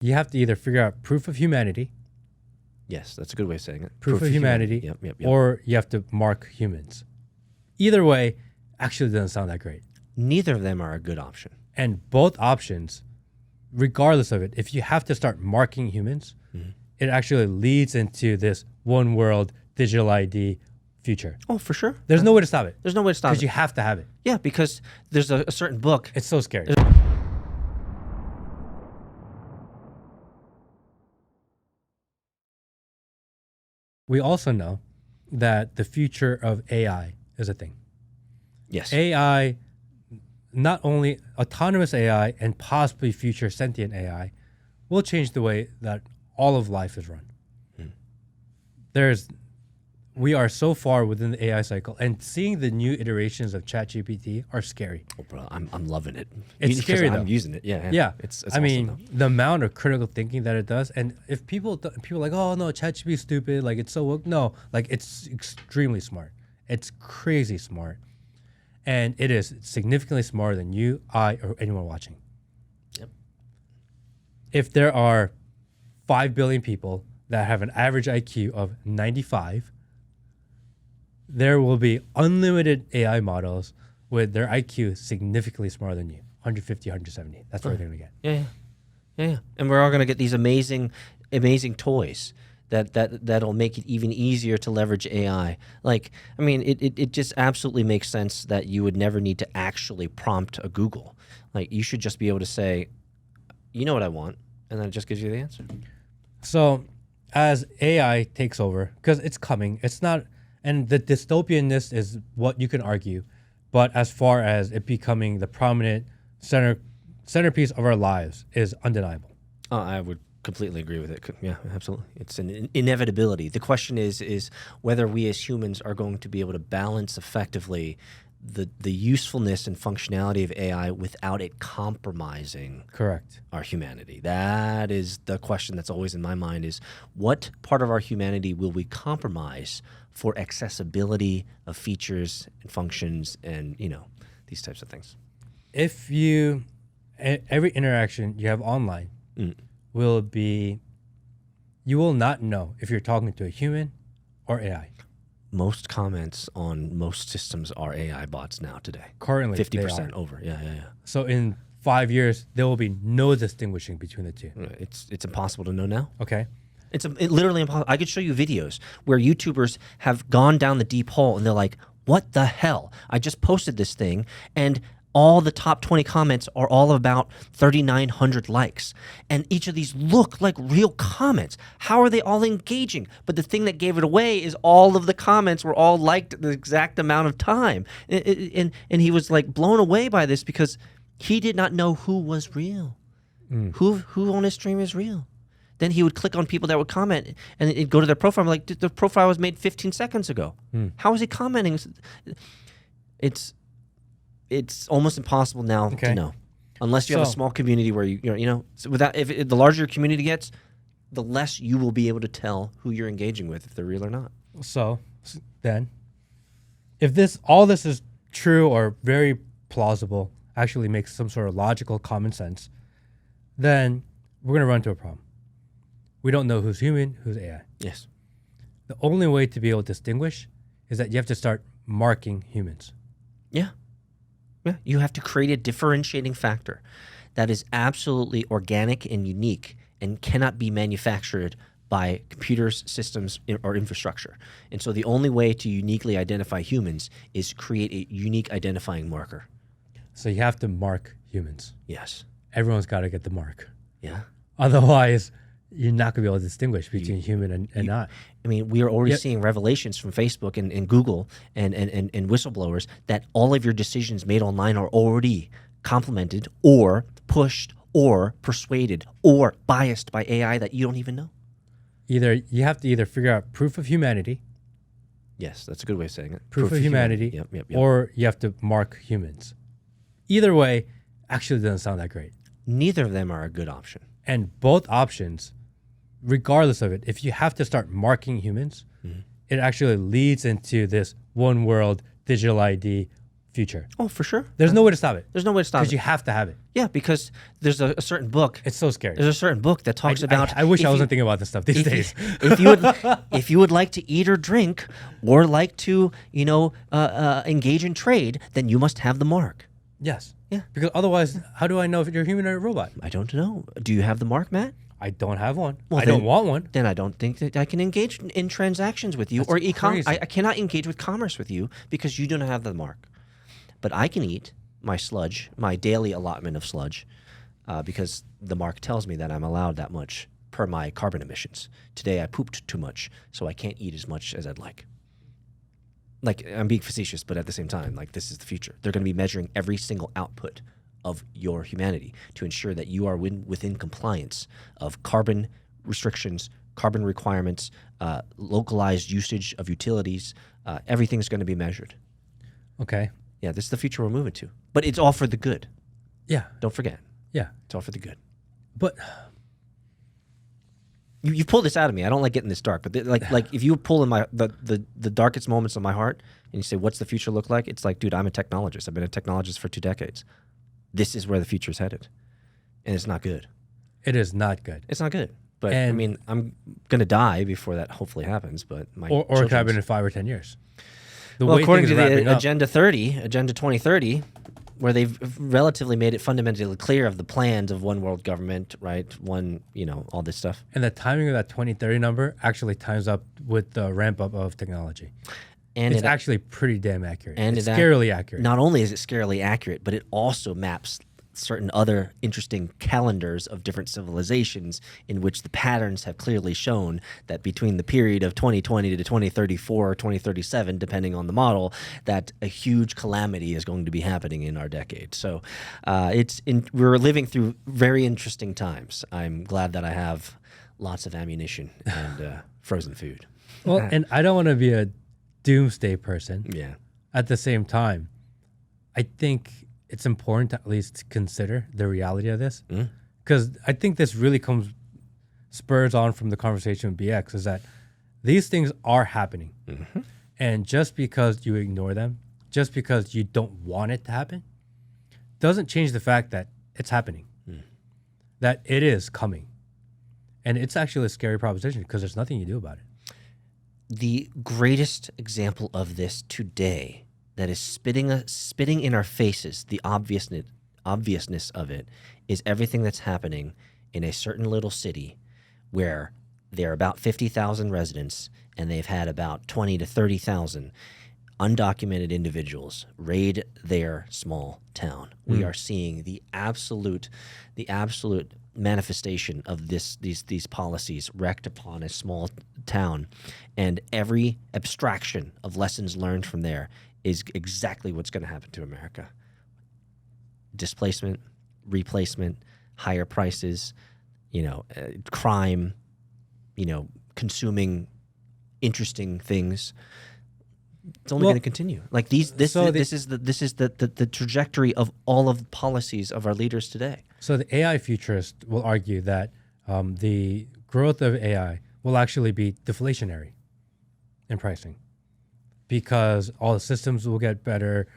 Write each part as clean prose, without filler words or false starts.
You have to either figure out proof of humanity. Yes, that's a good way of saying it. Proof of humanity. Yep. Or you have to mark humans. Either way actually doesn't sound that great. Neither of them are a good option. And both options, regardless of it, if you have to start marking humans, it actually leads into this one world digital ID future. Oh, for sure. There's no way to stop it. There's no way to stop it. Because you have to have it. Yeah, because there's a certain book. It's so scary. We also know that the future of AI is a thing. Yes. AI, not only autonomous AI and possibly future sentient AI, will change the way that all of life is run. We are so far within the AI cycle, and seeing the new iterations of ChatGPT are scary. Oh, bro, I'm loving it. It's scary though. I'm using it. Yeah. Yeah. It's I awesome, mean, though. the amount of critical thinking that it does, and if people are like, oh no, ChatGPT is stupid, like it's so woke. No, like it's extremely smart. It's crazy smart, and it is significantly smarter than you, I, or anyone watching. Yep. If there are 5 billion people that have an average IQ of 95, there will be unlimited AI models with their IQ significantly smarter than you, 150, 170. That's what they're going to get. Yeah. And we're all going to get these amazing toys that'll make it even easier to leverage AI. Like, I mean, it just absolutely makes sense that you would never need to actually prompt a Google. Like, you should just be able to say, you know what I want, and then it just gives you the answer. So as AI takes over, because it's coming, it's not, and the dystopianness is what you can argue, but as far as it becoming the prominent centerpiece of our lives is undeniable. I would completely agree with it. Yeah, absolutely. It's an inevitability. The question is whether we as humans are going to be able to balance effectively the usefulness and functionality of AI without it compromising our humanity. That is the question that's always in my mind, is what part of our humanity will we compromise for accessibility of features and functions and, these types of things. If every interaction you have online will be, you will not know if you're talking to a human or AI. Most comments on most systems are AI bots now today. Currently, 50% over. Yeah. So in 5 years, there will be no distinguishing between the two. It's impossible to know now. Okay. It's literally impossible. I could show you videos where YouTubers have gone down the deep hole and they're like, what the hell? I just posted this thing and all the top 20 comments are all about 3,900 likes. And each of these look like real comments. How are they all engaging? But the thing that gave it away is all of the comments were all liked at the exact amount of time. And he was like blown away by this because he did not know who was real. Who on his stream is real. Then he would click on people that would comment and it'd go to their profile. I'm like, the profile was made 15 seconds ago. How is he commenting? It's almost impossible now to know, unless you have a small community where if the larger your community gets, the less you will be able to tell who you're engaging with, if they're real or not. So then, if all this is true or very plausible, actually makes some sort of logical common sense, then we're going to run into a problem. We don't know who's human, who's AI. Yes. The only way to be able to distinguish is that you have to start marking humans. Yeah. You have to create a differentiating factor that is absolutely organic and unique and cannot be manufactured by computers, systems, or infrastructure. And so the only way to uniquely identify humans is create a unique identifying marker. So you have to mark humans. Yes. Everyone's got to get the mark. Yeah. Otherwise, you're not going to be able to distinguish between human and not. I mean, we are already seeing revelations from Facebook and Google and whistleblowers that all of your decisions made online are already complemented or pushed or persuaded or biased by AI that you don't even know. You have to either figure out proof of humanity. Yes, that's a good way of saying it. Proof of humanity. Yep. Or you have to mark humans. Either way actually doesn't sound that great. Neither of them are a good option. And both options, regardless of it, if you have to start marking humans, it actually leads into this one world digital ID future. Oh, for sure. There's no way to stop it. There's no way to stop Because it. you have to have it. Yeah, because there's a certain book. It's so scary. There's a certain book that talks about. I wish if I you- wasn't thinking about this stuff these days. if you would like to eat or drink, or like to engage in trade, then you must have the mark. Yes. Yeah. Because otherwise, how do I know if you're a human or a robot? I don't know. Do you have the mark, Matt? I don't have one. Well, I don't want one. Then I don't think that I can engage in transactions with you, That's or e-commerce. crazy. I cannot engage with commerce with you because you don't have the mark. But I can eat my sludge, my daily allotment of sludge, because the mark tells me that I'm allowed that much per my carbon emissions. Today I pooped too much, so I can't eat as much as I'd like. Like, I'm being facetious, but at the same time, like, this is the future. They're going to be measuring every single output of your humanity to ensure that you are within compliance of carbon restrictions, carbon requirements, localized usage of utilities. Everything's going to be measured. Okay. Yeah, this is the future we're moving to. But it's all for the good. Yeah. Don't forget. Yeah. It's all for the good. But You pulled this out of me. I don't like getting this dark, but like if you pull in the darkest moments of my heart and you say, "What's the future look like?" It's like, dude, I'm a technologist. I've been a technologist for 2 decades. This is where the future is headed, and it's not good. it is not good. It's not good. But I And- mean, I'm gonna die before that hopefully happens. But my Or it could happen children's- in 5 or 10 years. The well, way according things to are the wrapping up- Agenda 2030, where they've relatively made it fundamentally clear of the plans of one world government, right? One, all this stuff. And the timing of that 2030 number actually times up with the ramp up of technology. And It's it, actually pretty damn accurate. and It's it ac- scarily accurate. not only is it scarily accurate, but it also maps certain other interesting calendars of different civilizations in which the patterns have clearly shown that between the period of 2020 to 2034 or 2037, depending on the model, that a huge calamity is going to be happening in our decade. So we're living through very interesting times. I'm glad that I have lots of ammunition and frozen food. Well, and I don't want to be a doomsday person. Yeah. At the same time, I think it's important to at least consider the reality of this. Because I think this really spurs on from the conversation with BX, is that these things are happening. And just because you ignore them, just because you don't want it to happen, doesn't change the fact that it's happening, that it is coming. And it's actually a scary proposition because there's nothing you do about it. The greatest example of this today that is spitting in our faces, the obviousness of it, is everything that's happening in a certain little city where there are about 50,000 residents and they've had about 20 to 30,000 undocumented individuals raid their small town. We are seeing the absolute manifestation of these policies wreaked upon a small town, and every abstraction of lessons learned from there is exactly what's going to happen to America. Displacement, replacement, higher prices, crime, consuming interesting things. It's only Well, going to continue. Like this is the trajectory of all of the policies of our leaders today. So the AI futurist will argue that the growth of AI will actually be deflationary in pricing because all the systems will get better.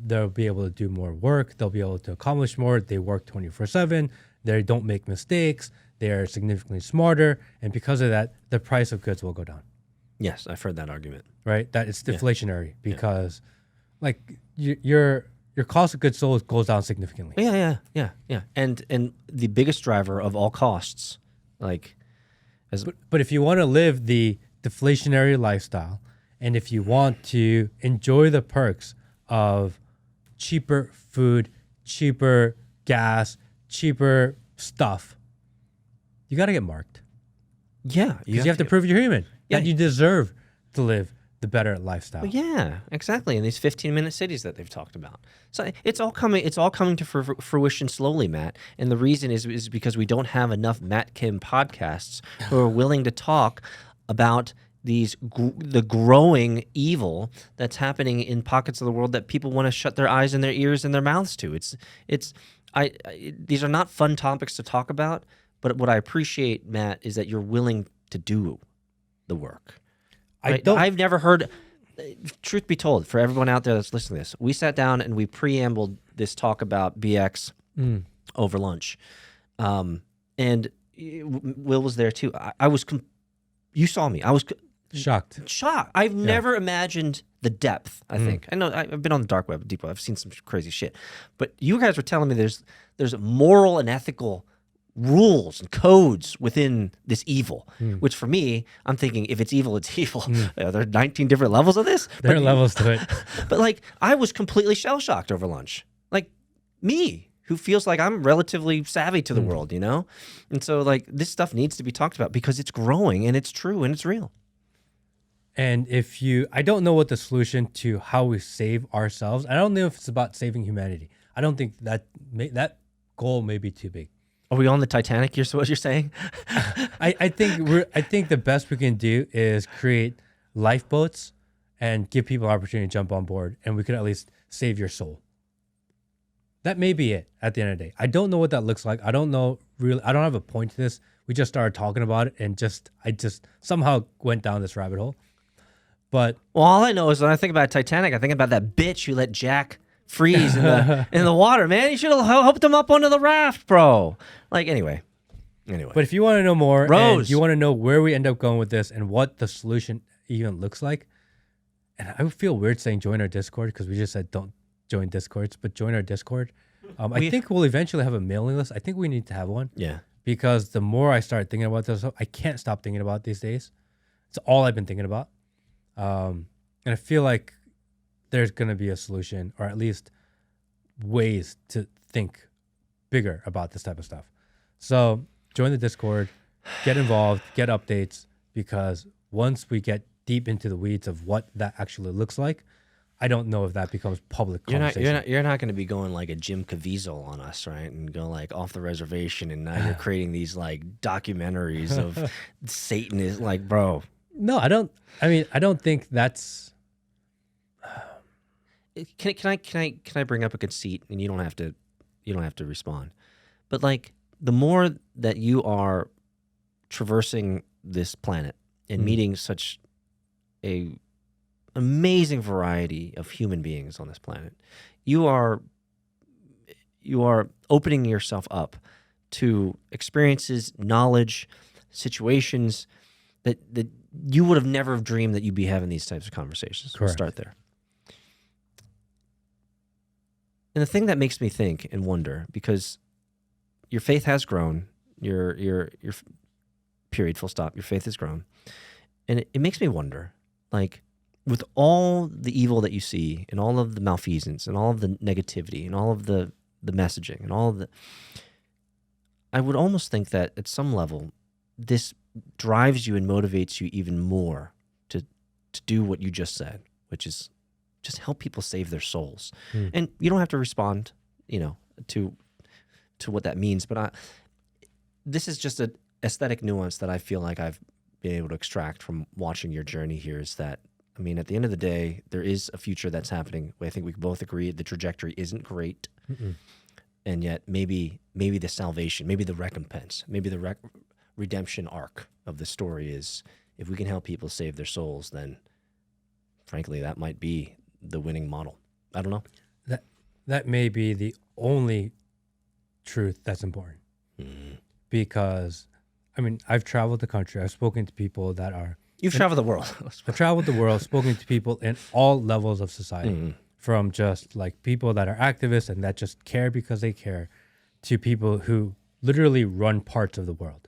They'll be able to do more work. They'll be able to accomplish more. They work 24/7. They don't make mistakes. They are significantly smarter. And because of that, the price of goods will go down. Yes, I've heard that argument. Right? That it's deflationary because like your cost of goods sold goes down significantly. Yeah. And the biggest driver of all costs, But if you want to live the deflationary lifestyle, and if you want to enjoy the perks of cheaper food, cheaper gas, cheaper stuff, you got to get marked. yeah, Because you have to prove you're human. Yeah. That you deserve to live the better lifestyle. Yeah, exactly. In these 15-minute cities that they've talked about, so it's all coming to fruition slowly, Matt. And the reason is because we don't have enough Matt Kim podcasts who are willing to talk about the growing evil that's happening in pockets of the world that people want to shut their eyes and their ears and their mouths to. These are not fun topics to talk about, but what I appreciate, Matt, is that you're willing to do the work. Right? I've never heard truth be told, for everyone out there that's listening to this, we sat down and we preambled this talk about BX over lunch. And Will was there too. I was, you saw me. I was Shocked. I've never imagined the depth, I think. I know I've been on the dark web, deep web. I've seen some crazy shit. But you guys were telling me there's moral and ethical rules and codes within this evil, which for me, I'm thinking if it's evil, it's evil. There are 19 different levels of this. There are levels to it. But like, I was completely shell-shocked over lunch. Like me, who feels like I'm relatively savvy to the world, you know? And so like this stuff needs to be talked about because it's growing and it's true and it's real. And I don't know what the solution to how we save ourselves. I don't know if it's about saving humanity. I don't think that goal may be too big. Are we on the Titanic? What you're saying? I think the best we can do is create lifeboats and give people an opportunity to jump on board, and we could at least save your soul. That may be it at the end of the day. I don't know what that looks like. I don't know really. I don't have a point to this. We just started talking about it, and I just somehow went down this rabbit hole. But all I know is when I think about Titanic, I think about that bitch who let Jack freeze in the water. Man, you should have helped him up onto the raft, bro. Like anyway. But if you want to know more, Rose, and you want to know where we end up going with this and what the solution even looks like, and I would feel weird saying join our Discord because we just said don't join Discords, but join our Discord. I think we'll eventually have a mailing list. I think we need to have one. Yeah. Because the more I start thinking about this, I can't stop thinking about it these days. It's all I've been thinking about. And I feel like there's going to be a solution, or at least ways to think bigger about this type of stuff. So join the Discord, get involved, get updates, because once we get deep into the weeds of what that actually looks like, I don't know if that becomes public conversation. You're not going to be going like a Jim Caviezel on us, right? And go like off the reservation, and now you're creating these like documentaries of Satan is like, bro. No, I don't. I mean, I don't think that's. Can I bring up a conceit, and you don't have to respond, but like the more that you are traversing this planet and meeting such a amazing variety of human beings on this planet, you are opening yourself up to experiences, knowledge, situations that you would have never dreamed that you'd be having these types of conversations. Correct. We'll start there. And the thing that makes me think and wonder, because your faith has grown, your period, full stop, your faith has grown. And it makes me wonder, like, with all the evil that you see and all of the malfeasance and all of the negativity and all of the messaging and all of the, I would almost think that at some level, this drives you and motivates you even more to do what you just said, which is just help people save their souls. And you don't have to respond, to what that means. But this is just an aesthetic nuance that I feel like I've been able to extract from watching your journey here, is that, I mean, at the end of the day, there is a future that's happening. I think we both agree the trajectory isn't great. And yet maybe the salvation, maybe the recompense, maybe the redemption arc of the story is, if we can help people save their souls, then frankly, that might be the winning model. I don't know. That may be the only truth that's important. Because, I mean, I've traveled the country. I've spoken to people that are... You've traveled the world. I've traveled the world, spoken to people in all levels of society, from just like people that are activists and that just care because they care, to people who literally run parts of the world.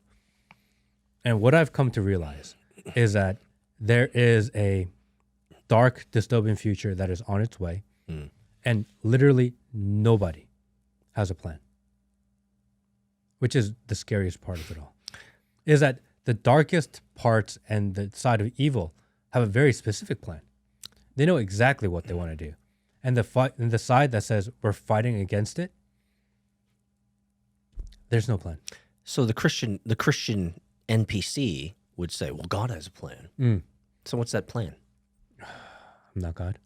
And what I've come to realize is that there is a dark dystopian future that is on its way, and literally nobody has a plan, which is the scariest part of it all, is that the darkest parts and the side of evil have a very specific plan. They know exactly what they want to do. And the side that says we're fighting against it, there's no plan. So the Christian NPC would say, well, God has a plan. So what's that plan? I'm not God.